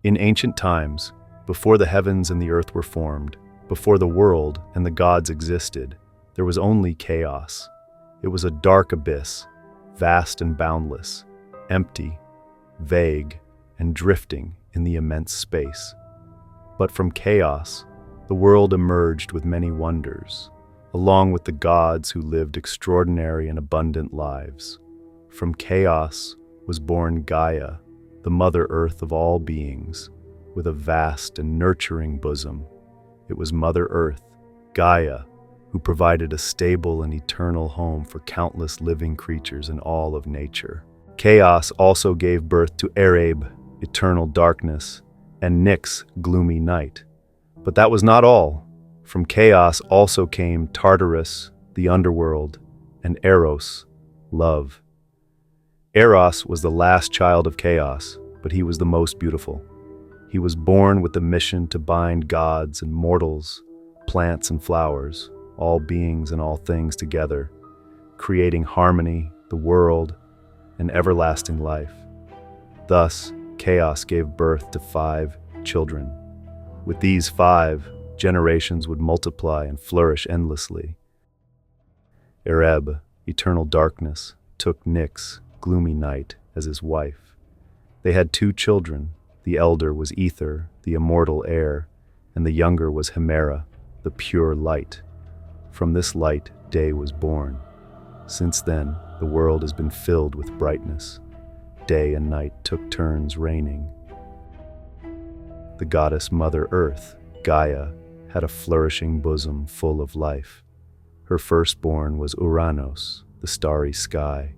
In ancient times, before the heavens and the earth were formed, before the world and the gods existed, there was only chaos. It was a dark abyss, vast and boundless, empty, vague, and drifting in the immense space. But from chaos, the world emerged with many wonders, along with the gods who lived extraordinary and abundant lives. From chaos was born Gaia, the Mother Earth of all beings, with a vast and nurturing bosom. It was Mother Earth, Gaia, who provided a stable and eternal home for countless living creatures in all of nature. Chaos also gave birth to Erebus, eternal darkness, and Nyx, gloomy night. But that was not all. From chaos also came Tartarus, the underworld, and Eros, love. Eros was the last child of chaos, but he was the most beautiful. He was born with the mission to bind gods and mortals, plants and flowers, all beings and all things together, creating harmony, the world, and everlasting life. Thus, chaos gave birth to 5 children. With these 5, generations would multiply and flourish endlessly. Erebus, eternal darkness, took Nyx, gloomy night, as his wife. They had 2 children. The elder was Ether, the immortal air, and the younger was Hemera, the pure light. From this light, day was born. Since then, the world has been filled with brightness. Day and night took turns reigning. The goddess Mother Earth, Gaia, had a flourishing bosom full of life. Her firstborn was Ouranos, the starry sky.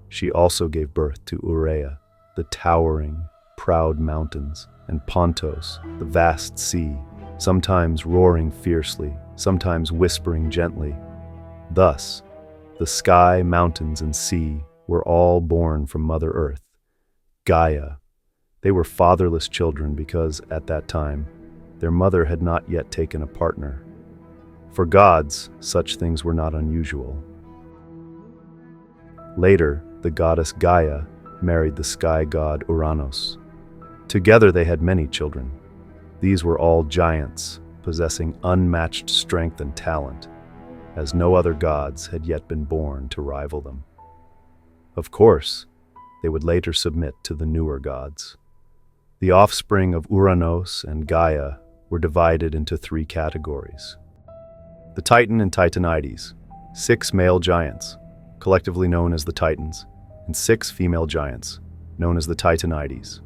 She also gave birth to Urea, the towering, proud mountains, and Pontos, the vast sea, sometimes roaring fiercely, sometimes whispering gently. Thus, the sky, mountains, and sea were all born from Mother Earth, Gaia. They were fatherless children because, at that time, their mother had not yet taken a partner. For gods, such things were not unusual. Later, the goddess Gaia married the sky god Ouranos. Together they had many children. These were all giants, possessing unmatched strength and talent, as no other gods had yet been born to rival them. Of course, they would later submit to the newer gods. The offspring of Ouranos and Gaia were divided into 3 categories. The Titan and Titanides, 6 male giants, collectively known as the Titans, and 6 female giants, known as the Titanides.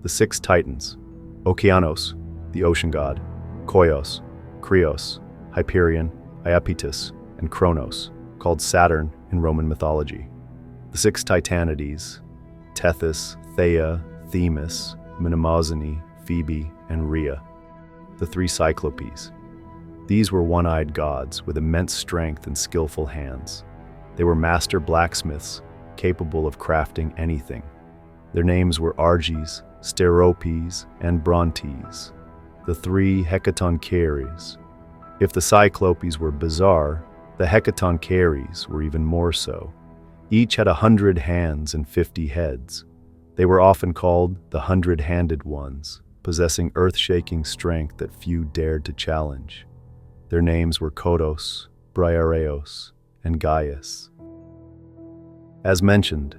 The 6 Titans: Okeanos, the ocean god; Koios, Krios, Hyperion, Iapetus, and Cronos, called Saturn in Roman mythology. The 6 Titanides: Tethys, Theia, Themis, Mnemosyne, Phoebe, and Rhea. The 3 Cyclopes. These were one-eyed gods with immense strength and skillful hands. They were master blacksmiths, capable of crafting anything. Their names were Arges, Steropes, and Brontes, the 3 Hecatoncheires. If the Cyclopes were bizarre, the Hecatoncheires were even more so. Each had 100 hands and 50 heads. They were often called the 100-handed ones, possessing earth-shaking strength that few dared to challenge. Their names were Kodos, Briareos, and Gaius. As mentioned,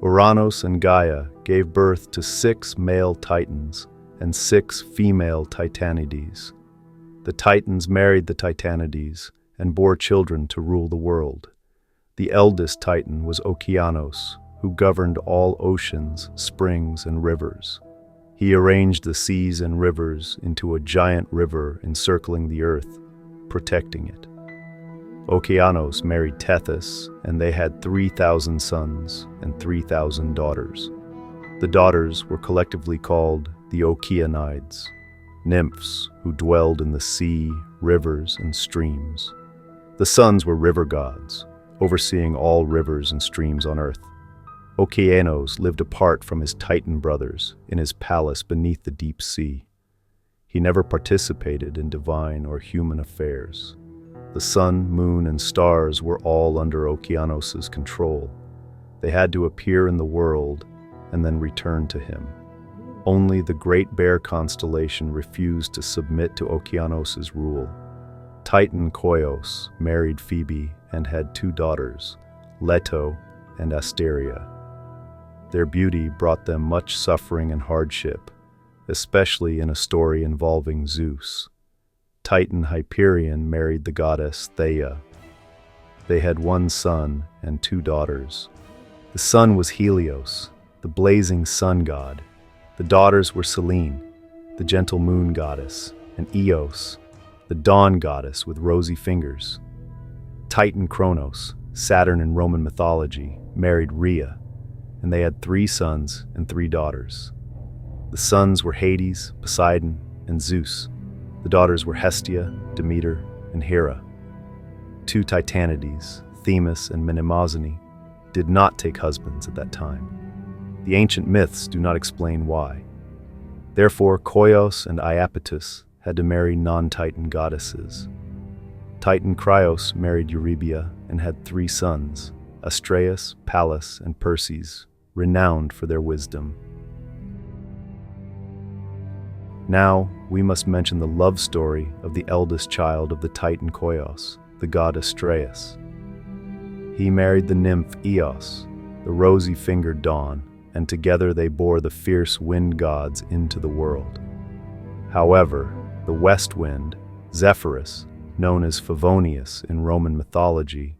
Ouranos and Gaia gave birth to 6 male Titans and 6 female Titanides. The Titans married the Titanides and bore children to rule the world. The eldest Titan was Okeanos, who governed all oceans, springs, and rivers. He arranged the seas and rivers into a giant river encircling the earth, protecting it. Okeanos married Tethys, and they had 3,000 sons and 3,000 daughters. The daughters were collectively called the Okeanides, nymphs who dwelled in the sea, rivers, and streams. The sons were river gods, overseeing all rivers and streams on earth. Okeanos lived apart from his Titan brothers in his palace beneath the deep sea. He never participated in divine or human affairs. The sun, moon, and stars were all under Only the Great Bear constellation refused to submit to Okeanos' rule. Titan Koios married Phoebe and had 2 daughters, Leto and Asteria. Their beauty brought them much suffering and hardship, especially in a story involving Zeus. Titan Hyperion married the goddess Theia. They had 1 son and 2 daughters. The son was Helios, the blazing sun god. The daughters were Selene, the gentle moon goddess, and Eos, the dawn goddess with rosy fingers. Titan Cronos, Saturn in Roman mythology, married Rhea, and they had 3 sons and 3 daughters. The sons were Hades, Poseidon, and Zeus. The daughters were Hestia, Demeter, and Hera. 2 Titanides, Themis and Mnemosyne, did not take husbands at that time. The ancient myths do not explain why. Therefore, Koios and Iapetus had to marry non-Titan goddesses. Titan Krios married Eurybia and had 3 sons, Astraeus, Pallas, and Perses, renowned for their wisdom. Now, we must mention the love story of the eldest child of the Titan Koios, the god Astraeus. He married the nymph Eos, the rosy-fingered dawn, and together they bore the fierce wind gods into the world. However, the west wind, Zephyrus, known as Favonius in Roman mythology,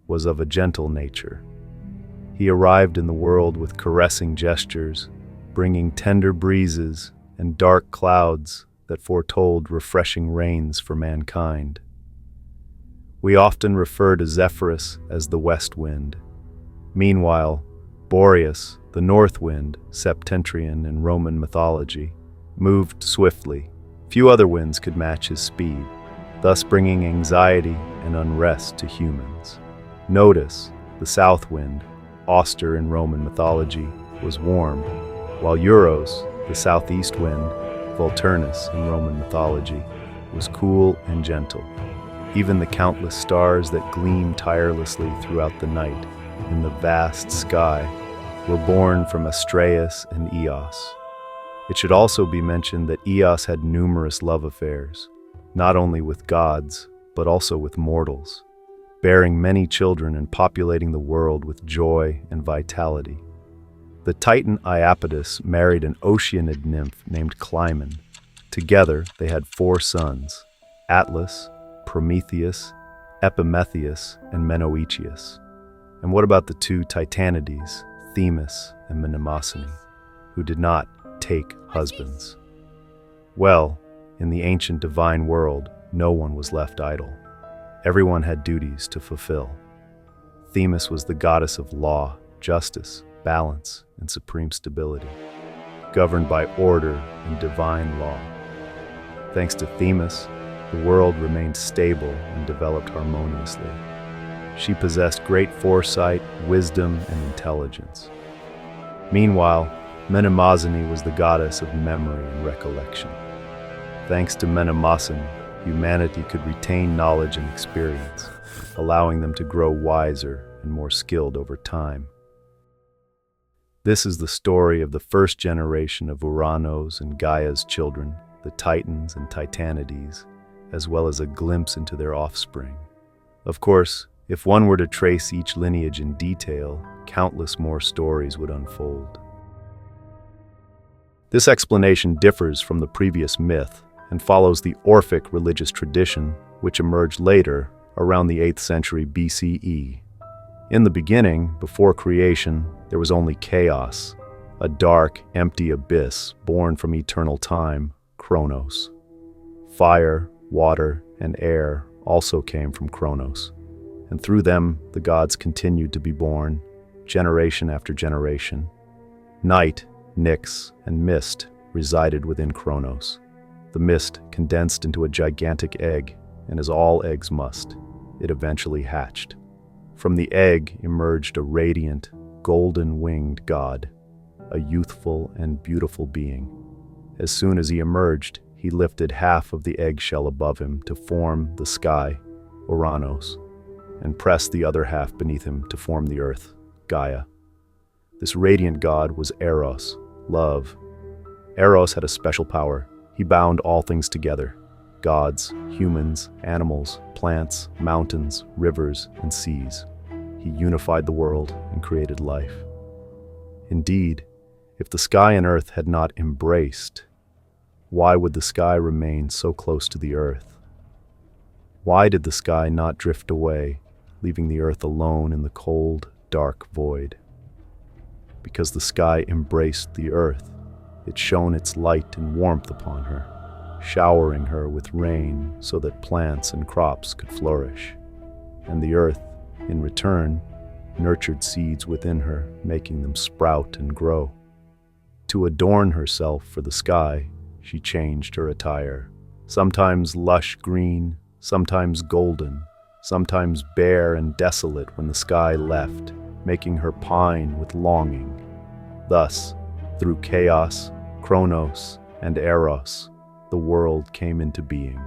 was of a gentle nature. He arrived in the world with caressing gestures, bringing tender breezes and dark clouds that foretold refreshing rains for mankind. We often refer to Zephyrus as the west wind. Meanwhile, Boreas, the north wind, septentrion in Roman mythology, moved swiftly. Few other winds could match his speed, thus bringing anxiety and unrest to humans. Notice, the south wind, Auster in Roman mythology, was warm, while Eros, the southeast wind, Vulturnus in Roman mythology, was cool and gentle. Even the countless stars that gleam tirelessly throughout the night in the vast sky were born from Astraeus and Eos. It should also be mentioned that Eos had numerous love affairs, not only with gods, but also with mortals, bearing many children and populating the world with joy and vitality. The Titan Iapetus married an Oceanid nymph named Clymene. Together, they had 4 sons, Atlas, Prometheus, Epimetheus, and Menoetius. And what about the 2 Titanides, Themis and Mnemosyne, who did not take husbands? Well, in the ancient divine world, no one was left idle. Everyone had duties to fulfill. Themis was the goddess of law, justice, balance, and supreme stability, governed by order and divine law. Thanks to Themis, the world remained stable and developed harmoniously. She possessed great foresight, wisdom, and intelligence. Meanwhile, Mnemosyne was the goddess of memory and recollection. Thanks to Mnemosyne, humanity could retain knowledge and experience, allowing them to grow wiser and more skilled over time. This is the story of the first generation of Ouranos and Gaia's children, the Titans and Titanides, as well as a glimpse into their offspring. Of course, if one were to trace each lineage in detail, countless more stories would unfold. This explanation differs from the previous myth and follows the Orphic religious tradition, which emerged later, around the 8th century BCE. In the beginning, before creation, there was only chaos, a dark, empty abyss born from eternal time, Cronos. Fire, water, and air also came from Cronos, and through them the gods continued to be born, generation after generation. Night, Nyx, and mist resided within Cronos. The mist condensed into a gigantic egg, and as all eggs must, it eventually hatched. From the egg emerged a radiant, golden-winged god, a youthful and beautiful being. As soon as he emerged, he lifted half of the eggshell above him to form the sky, Ouranos, and pressed the other half beneath him to form the earth, Gaia. This radiant god was Eros, love, Eros had a special power. He bound all things together: gods, humans, animals, plants, mountains, rivers, and seas. He unified the world and created life. Indeed, if the sky and earth had not embraced, why would the sky remain so close to the earth? Why did the sky not drift away, leaving the earth alone in the cold, dark void? Because the sky embraced the earth. It shone its light and warmth upon her, showering her with rain so that plants and crops could flourish. And the earth, in return, nurtured seeds within her, making them sprout and grow. To adorn herself for the sky, she changed her attire, sometimes lush green, sometimes golden, sometimes bare and desolate when the sky left, making her pine with longing. Thus, through chaos, Cronos, and Eros, the world came into being.